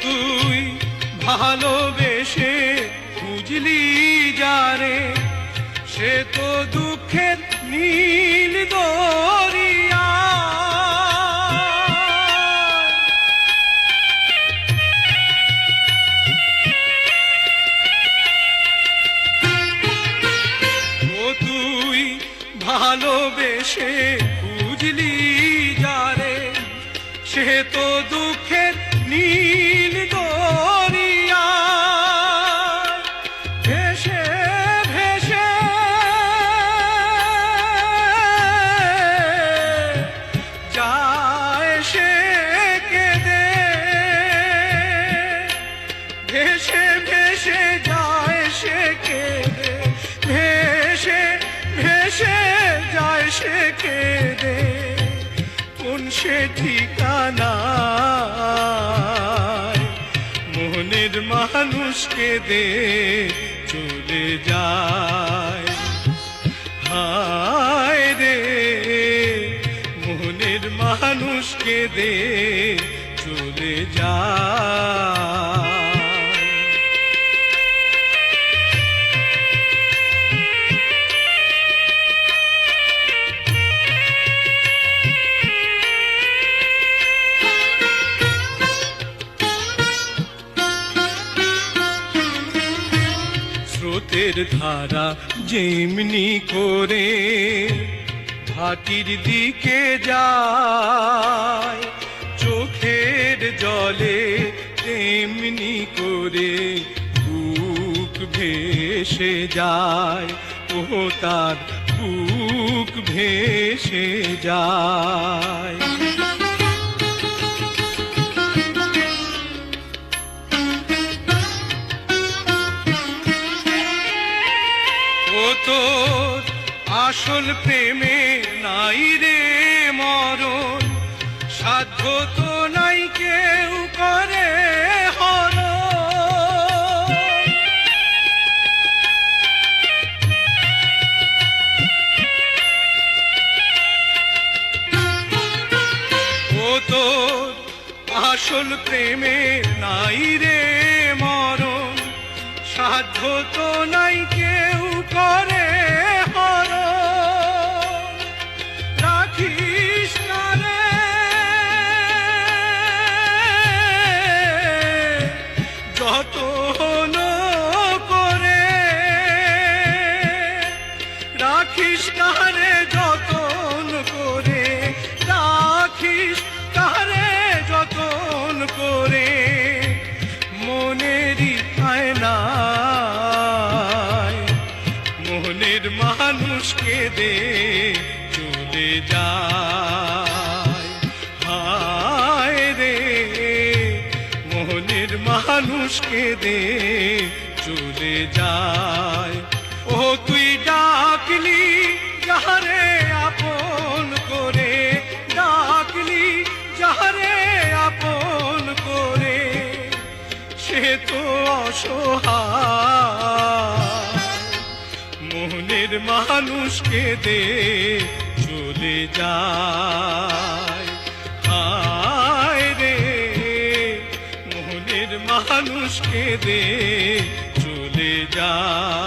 তুই ভালোবেসে খুঁজলি যারে, সে তো দুঃখের নীল দরিয়া। তুই ভালোবেসে খুঁজলি যারে, সে তো দুঃখের নীল দরিয়া। ভেসে ভেসে যায় সে কেঁদে, ভেসে ভেসে যায় সে কেঁদে, ভেসে ভেসে যায় সে কেঁদে। কোন সে ঠিকানায় মনের মানুষকে দে চলে যায়। হায় রে মনের মানুষকে দে চলে যায়। স্রোতের ধারা যেমনি করে ভাটির দিকে যায়, চোখের জলে তেমনি করে বুক ভেসে যায়। ও তার বুক ভেসে যায়। তোর আসল প্রেমে নাই রে মরণ, সাধ্য তো নাই কেউ করে হরণ। ও তোর আসল প্রেমে নাই রে মরণ, সাধ্য তো নাই কেউ করে হরণ। রাখিস না রে যতন করে, রাখিস না রে যতন করে, রাখিস তারে যতন করে। মনেরই আয়না মনের মানুষকে দে চলে যায়। হায় রে মনের মানুষকে দে চলে যায়। ও তুই ডাকলি যাহারে আপন করে, ডাকলি যাহারে আপন করে, সে তো অসহায় মনের মানুষকে দে চলে যায়। হায় রে মনের মানুষকে দে চলে যায়।